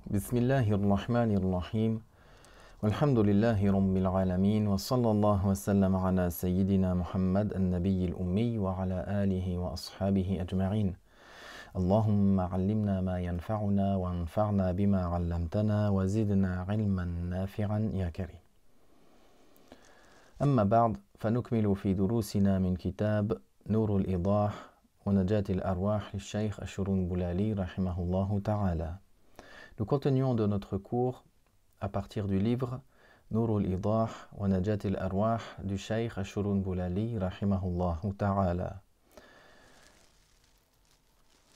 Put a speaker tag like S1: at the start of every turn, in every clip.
S1: بسم الله الرحمن الرحيم والحمد لله رب العالمين وصلى الله وسلم على سيدنا محمد النبي الأمي وعلى آله وأصحابه أجمعين اللهم علمنا ما ينفعنا وانفعنا بما علمتنا وزدنا علما نافعا يا كريم. أما بعد فنكمل في دروسنا من كتاب نور الإيضاح ونجاة الأرواح للشيخ الشرنبلالي رحمه الله تعالى. Nous continuons de notre cours à partir du livre Nur al-Idah wa Najat al-Arwah du Cheikh Ashurunbulali rahimahullah ta'ala.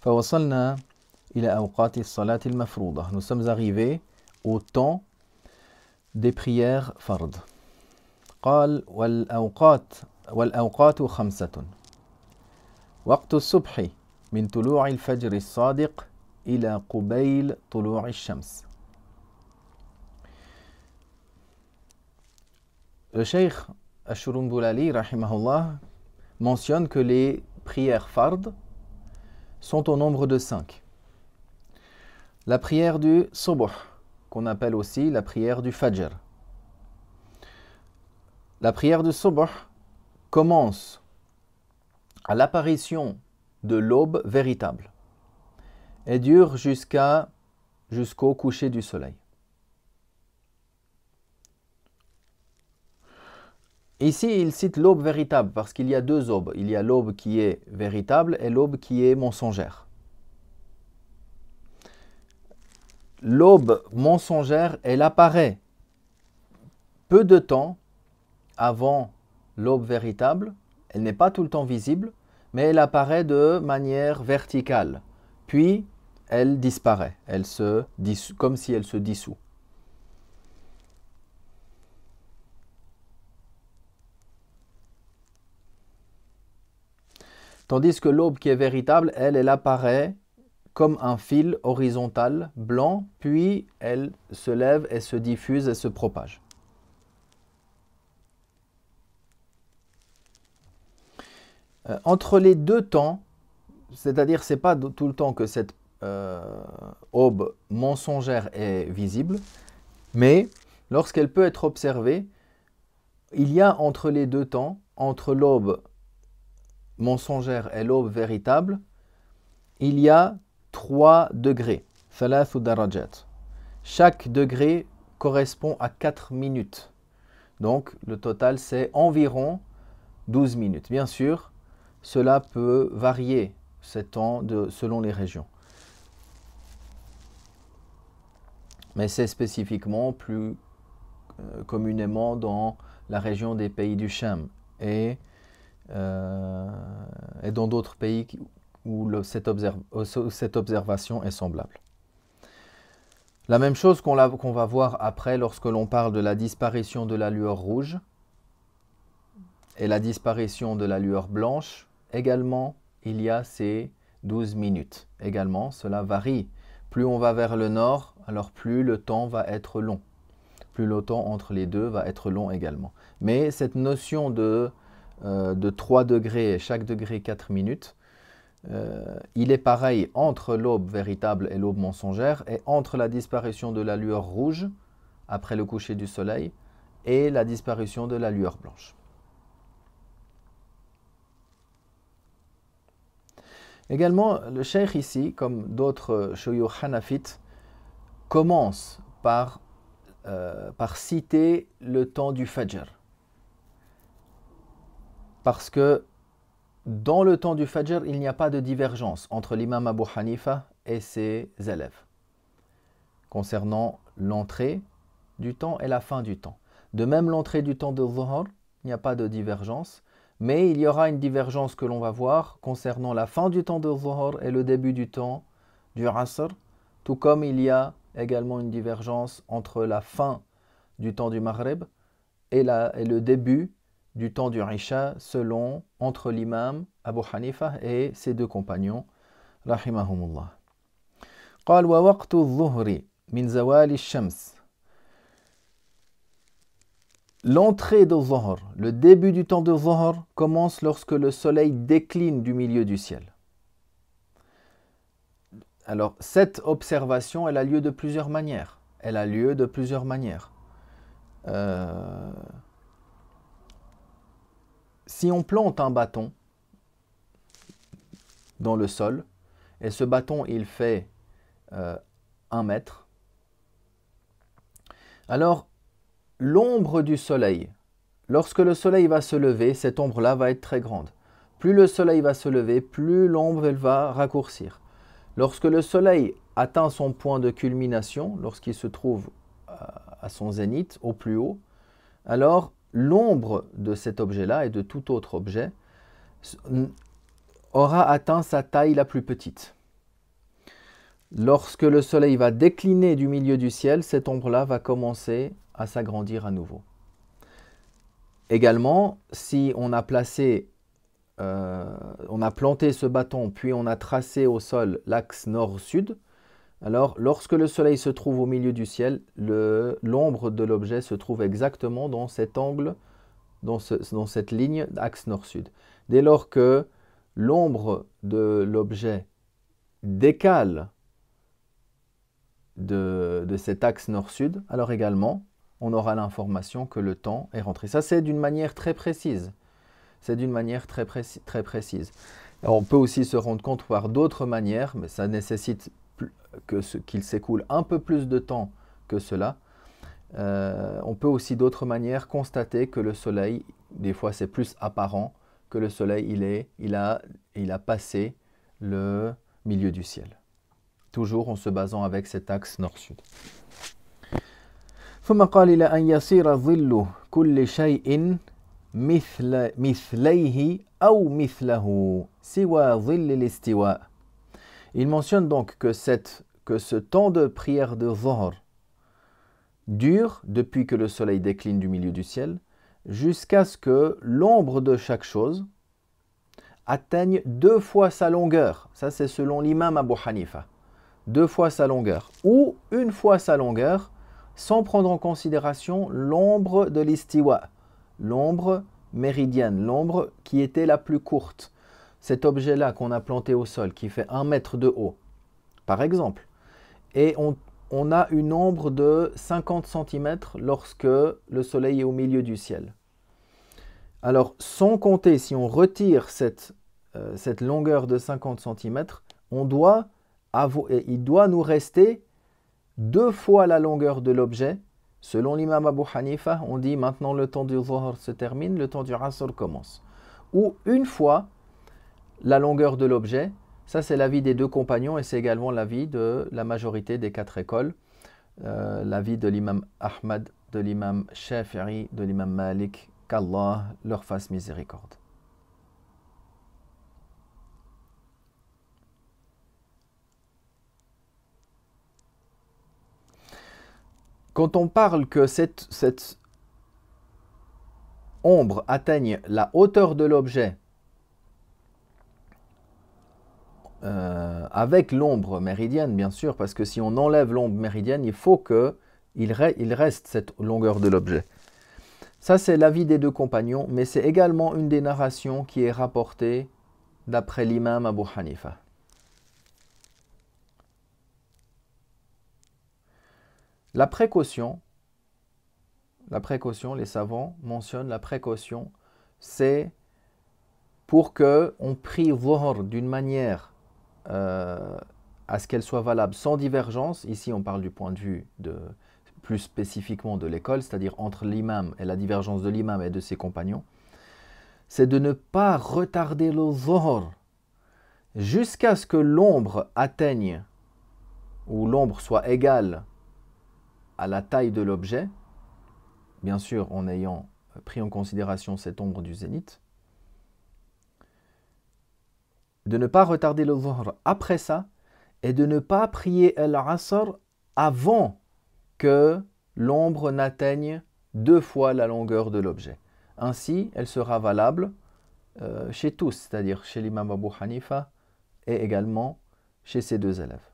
S1: فوصلنا إلى أوقات الصلاة المفروضة. Nous sommes arrivés au temps des prières fard. قال والأوقات خمسة. وقت الصبح من طلوع الفجر الصادق إلى قبيل طلوع الشمس. Le Cheikh Ashurunbulali rahimahullah mentionne que les prières fard sont au nombre de 5. La prière du Subuh, qu'on appelle aussi la prière du Fajr. La prière du Subuh commence à l'apparition de l'aube véritable et dure jusqu'au coucher du soleil. Ici, il cite l'aube véritable parce qu'il y a deux aubes. Il y a l'aube qui est véritable et l'aube qui est mensongère. L'aube mensongère, elle apparaît peu de temps avant l'aube véritable. Elle n'est pas tout le temps visible, mais elle apparaît de manière verticale. Puis, elle disparaît, elle se dissout, comme si elle se dissout. Tandis que l'aube qui est véritable, elle apparaît comme un fil horizontal blanc, puis elle se lève et se diffuse et se propage. Entre les deux temps, c'est-à-dire c'est pas tout le temps que cette aube mensongère est visible, mais lorsqu'elle peut être observée, il y a entre les deux temps, entre l'aube mensongère et l'aube véritable, il y a 3 degrés, 3 darajat. Chaque degré correspond à 4 minutes. Donc le total c'est environ 12 minutes. Bien sûr, cela peut varier ces temps selon les régions. Mais c'est spécifiquement plus communément dans la région des pays du Sham et dans d'autres pays où cette observation est semblable. La même chose qu'on va voir après lorsque l'on parle de la disparition de la lueur rouge et la disparition de la lueur blanche, également il y a ces 12 minutes. Également, cela varie. Plus on va vers le nord, alors plus le temps va être long. Plus le temps entre les deux va être long également. Mais cette notion de 3 degrés et chaque degré 4 minutes, il est pareil entre l'aube véritable et l'aube mensongère et entre la disparition de la lueur rouge après le coucher du soleil et la disparition de la lueur blanche. Également, le cheikh ici, comme d'autres shuyukh hanafites, commence par citer le temps du Fajr. Parce que dans le temps du Fajr, il n'y a pas de divergence entre l'imam Abu Hanifa et ses élèves concernant l'entrée du temps et la fin du temps. De même, l'entrée du temps de Dhuhr, il n'y a pas de divergence, mais il y aura une divergence que l'on va voir concernant la fin du temps de Dhuhr et le début du temps du Asr, tout comme il y a également une divergence entre la fin du temps du Maghrib et le début du temps du Isha selon entre l'imam Abu Hanifa et ses deux compagnons rahimahumullah. قال ووقت الظهر من زوال الشمس. L'entrée de Dhuhr, le début du temps de Dhuhr commence lorsque le soleil décline du milieu du ciel. Alors, cette observation, elle a lieu de plusieurs manières. Elle a lieu de plusieurs manières. Si on plante un bâton dans le sol, et ce bâton, il fait 1 mètre, alors l'ombre du soleil, lorsque le soleil va se lever, cette ombre-là va être très grande. Plus le soleil va se lever, plus l'ombre elle va raccourcir. Lorsque le soleil atteint son point de culmination, lorsqu'il se trouve à son zénith, au plus haut, alors l'ombre de cet objet-là et de tout autre objet aura atteint sa taille la plus petite. Lorsque le soleil va décliner du milieu du ciel, cette ombre-là va commencer à s'agrandir à nouveau. Également, si on a planté ce bâton, puis on a tracé au sol l'axe nord-sud, alors lorsque le soleil se trouve au milieu du ciel, l'ombre de l'objet se trouve exactement dans cet angle, dans cette ligne d'axe nord-sud. Dès lors que l'ombre de l'objet décale de cet axe nord-sud, alors également, on aura l'information que le temps est rentré. Ça, c'est d'une manière très précise. C'est d'une manière très précise. Alors, on peut aussi se rendre compte par d'autres manières, mais ça nécessite qu'il s'écoule un peu plus de temps que cela. On peut aussi d'autres manières constater que le soleil, des fois c'est plus apparent, que le soleil il a passé le milieu du ciel. Toujours en se basant avec cet axe nord-sud. ثم قال إلى أن يصير ظل كل شيء مثليه أو مثله سوى ظل الاستواء. Il mentionne donc que ce temps de prière de Dhuhr dure depuis que le soleil décline du milieu du ciel jusqu'à ce que l'ombre de chaque chose atteigne 2 fois sa longueur. Ça, c'est selon l'imam Abu Hanifa. 2 fois sa longueur ou 1 fois sa longueur sans prendre en considération l'ombre de l'istiwa, l'ombre méridienne, l'ombre qui était la plus courte. Cet objet-là qu'on a planté au sol, qui fait 1 mètre de haut, par exemple, et on a une ombre de 50 cm lorsque le soleil est au milieu du ciel. Alors, sans compter, si on retire cette longueur de 50 cm, il doit nous rester 2 fois la longueur de l'objet. Selon l'imam Abu Hanifa, on dit maintenant le temps du Dhuhr se termine, le temps du Asr commence. Ou 1 fois la longueur de l'objet. Ça, c'est l'avis des 2 compagnons et c'est également l'avis de la majorité des 4 écoles. L'avis de l'imam Ahmad, de l'imam Shafi'i, de l'imam Malik, qu'Allah leur fasse miséricorde. Quand on parle que cette ombre atteigne la hauteur de l'objet avec l'ombre méridienne, bien sûr, parce que si on enlève l'ombre méridienne, il faut qu'il reste cette longueur de l'objet. Ça, c'est l'avis des 2 compagnons, mais c'est également une des narrations qui est rapportée d'après l'imam Abu Hanifa. La précaution, les savants mentionnent la précaution, c'est pour qu'on prie Dhuhr d'une manière à ce qu'elle soit valable sans divergence. Ici, on parle du point de vue plus spécifiquement de l'école, c'est-à-dire entre l'imam et la divergence de l'imam et de ses compagnons. C'est de ne pas retarder le Dhuhr jusqu'à ce que l'ombre atteigne, ou l'ombre soit égale à la taille de l'objet, bien sûr en ayant pris en considération cette ombre du zénith, de ne pas retarder le Dhuhr après ça, et de ne pas prier Al-Asr avant que l'ombre n'atteigne 2 fois la longueur de l'objet. Ainsi, elle sera valable chez tous, c'est-à-dire chez l'imam Abu Hanifa et également chez ses 2 élèves.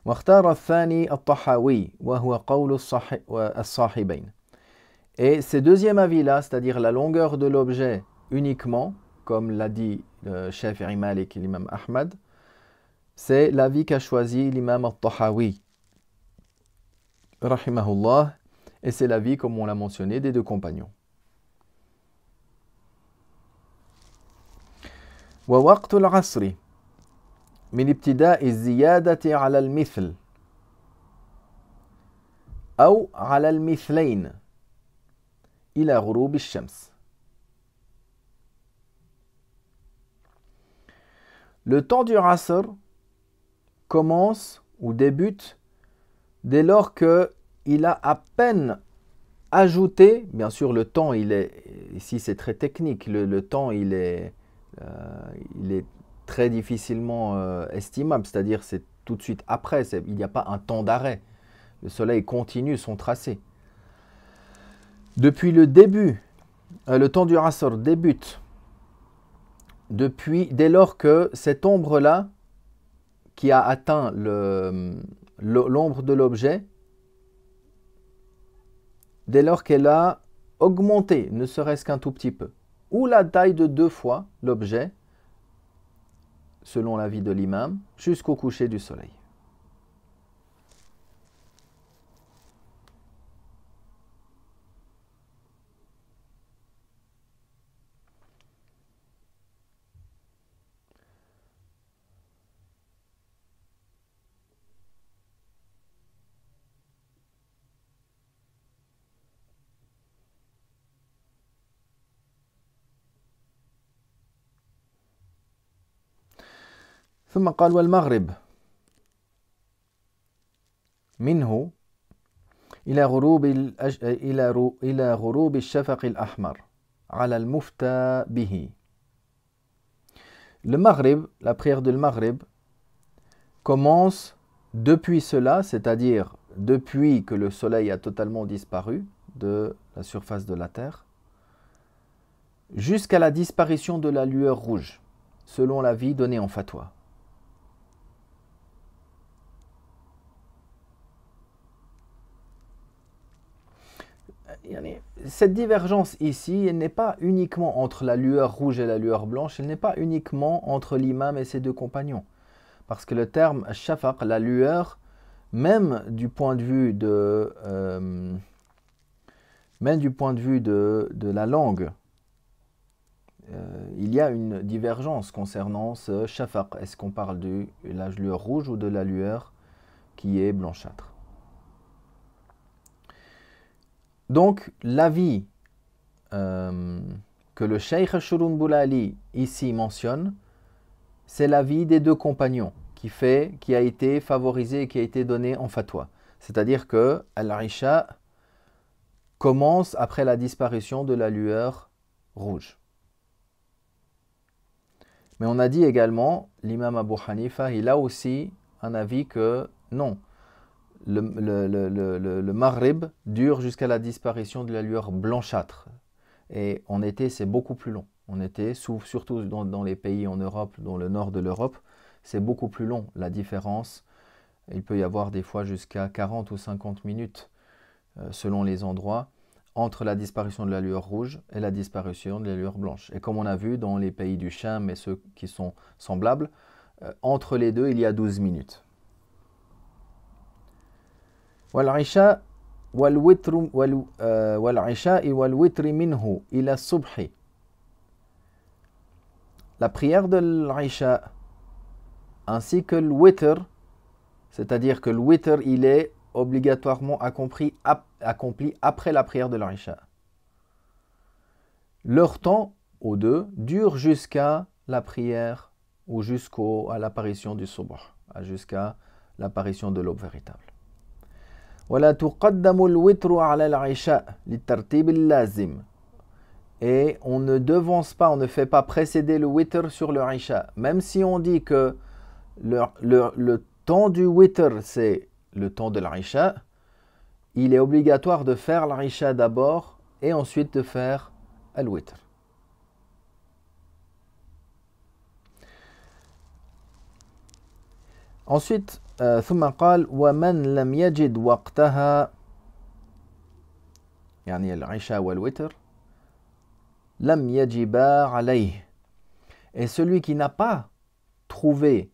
S1: واختار الثاني الطحاوي وهو قول الصاحبين. Et ce deuxième avis-là, c'est-à-dire la longueur de l'objet uniquement, comme l'a dit Shafi'i Malik et l'imam Ahmad, C'est l'avis qu'a choisi l'imam al-Tahawi, rahimahullah, et c'est l'avis, comme on l'a mentionné, des deux compagnons. ووقت العصر من ابتداء الزيادة على المثل أو على المثلين إلى غروب الشمس. Le temps du Asr commence ou débute dès lors qu'il a à peine ajouté, bien sûr le temps il est, ici c'est très technique, le temps il est très difficilement estimable, c'est-à-dire c'est tout de suite après, il n'y a pas un temps d'arrêt, le soleil continue son tracé. Depuis le début, le temps du Asr débute dès lors que cette ombre-là, qui a atteint l'ombre de l'objet, dès lors qu'elle a augmenté, ne serait-ce qu'un tout petit peu, ou la taille de 2 fois l'objet, selon l'avis de l'imam, jusqu'au coucher du soleil. ثم قال والمغرب منه إلى غروب الشفق الأحمر على المفتى به. Le Maghrib, la prière de Maghrib, commence depuis cela, c'est-à-dire depuis que le soleil a totalement disparu de la surface de la terre, jusqu'à la disparition de la lueur rouge, selon l'avis donné en fatwa. Cette divergence ici, elle n'est pas uniquement entre la lueur rouge et la lueur blanche, elle n'est pas uniquement entre l'imam et ses deux compagnons. Parce que le terme shafaq, la lueur, même du point de vue de la langue, il y a une divergence concernant ce shafaq. Est-ce qu'on parle de la lueur rouge ou de la lueur qui est blanchâtre? Donc, l'avis que le Cheikh Shurun Boulali ici mentionne, c'est l'avis des deux compagnons qui a été favorisé et qui a été donné en fatwa. C'est-à-dire que Al-Isha commence après la disparition de la lueur rouge. Mais on a dit également, l'imam Abu Hanifa, il a aussi un avis que non, le Maghrib dure jusqu'à la disparition de la lueur blanchâtre. Et en été, c'est beaucoup plus long. En été, surtout dans les pays en Europe, dans le nord de l'Europe, c'est beaucoup plus long. La différence, il peut y avoir des fois jusqu'à 40 ou 50 minutes, selon les endroits, entre la disparition de la lueur rouge et la disparition de la lueur blanche. Et comme on a vu dans les pays du Cham et ceux qui sont semblables, entre les deux, il y a 12 minutes. والعشاء والوتر منه إلى الصبح. La prière de l'Aïcha ainsi que le witr, c'est-à-dire que le witr il est obligatoirement accompli après la prière de l'Aïcha. Leur temps aux deux dure jusqu'à la prière ou jusqu'à l'apparition du subh, jusqu'à l'apparition de l'aube véritable. ولا تقدم الوتر على العشاء للترتيب اللازم. Et on ne devance pas, on ne fait pas précéder le witr sur le Isha. Même si on dit que le temps du witr, c'est le temps de l'Isha, il est obligatoire de faire l'Isha d'abord et ensuite de faire le witr. Ensuite, ثم قال ومن لم يجد وقتها يعني العشاء والوتر لم يجبا عليه. Et celui qui n'a pas trouvé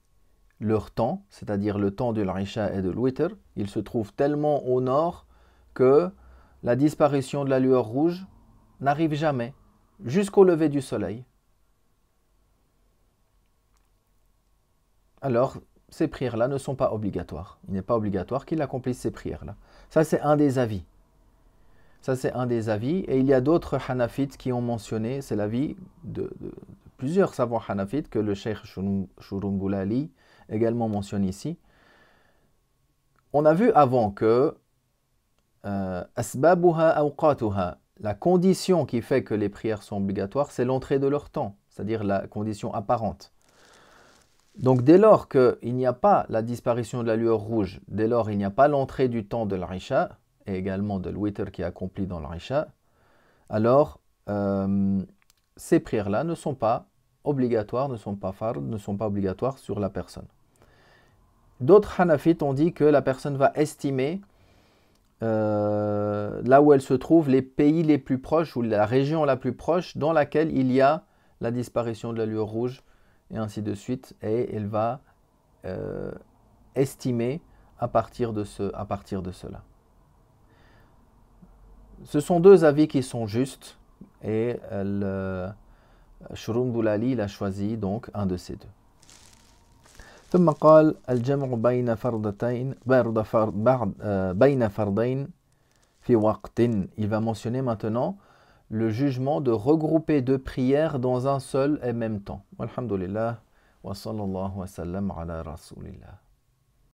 S1: leur temps, c'est-à-dire le temps de l'Isha et de l'Witr, il se trouve tellement au nord que la disparition de la lueur rouge n'arrive jamais, jusqu'au lever du soleil. Alors, ces prières-là ne sont pas obligatoires. Il n'est pas obligatoire qu'il accomplisse ces prières-là. Ça, c'est un des avis. Ça, c'est un des avis. Et il y a d'autres hanafites qui ont mentionné, c'est l'avis de plusieurs savants hanafites que le cheikh Shurumboulali également mentionne ici. On a vu avant que asbabuha awqatuha, la condition qui fait que les prières sont obligatoires, c'est l'entrée de leur temps, c'est-à-dire la condition apparente. Donc dès lors qu'il n'y a pas la disparition de la lueur rouge, dès lors il n'y a pas l'entrée du temps de l'Isha, et également de l'Witr qui est accompli dans l'Isha, alors ces prières-là ne sont pas obligatoires, ne sont pas fard, ne sont pas obligatoires sur la personne. D'autres hanafites ont dit que la personne va estimer là où elle se trouve, les pays les plus proches ou la région la plus proche dans laquelle il y a la disparition de la lueur rouge et ainsi de suite, et elle va estimer à partir de cela. Ce sont deux avis qui sont justes et Shurumboulali il a choisi donc un de ces deux. ثم قال الجمع بين فردتين بين فردين في وقت. Il va mentionner maintenant le jugement de regrouper deux prières dans un seul et même temps. Walhamdulillah wa sallallahu wa sallam ala rasulillah.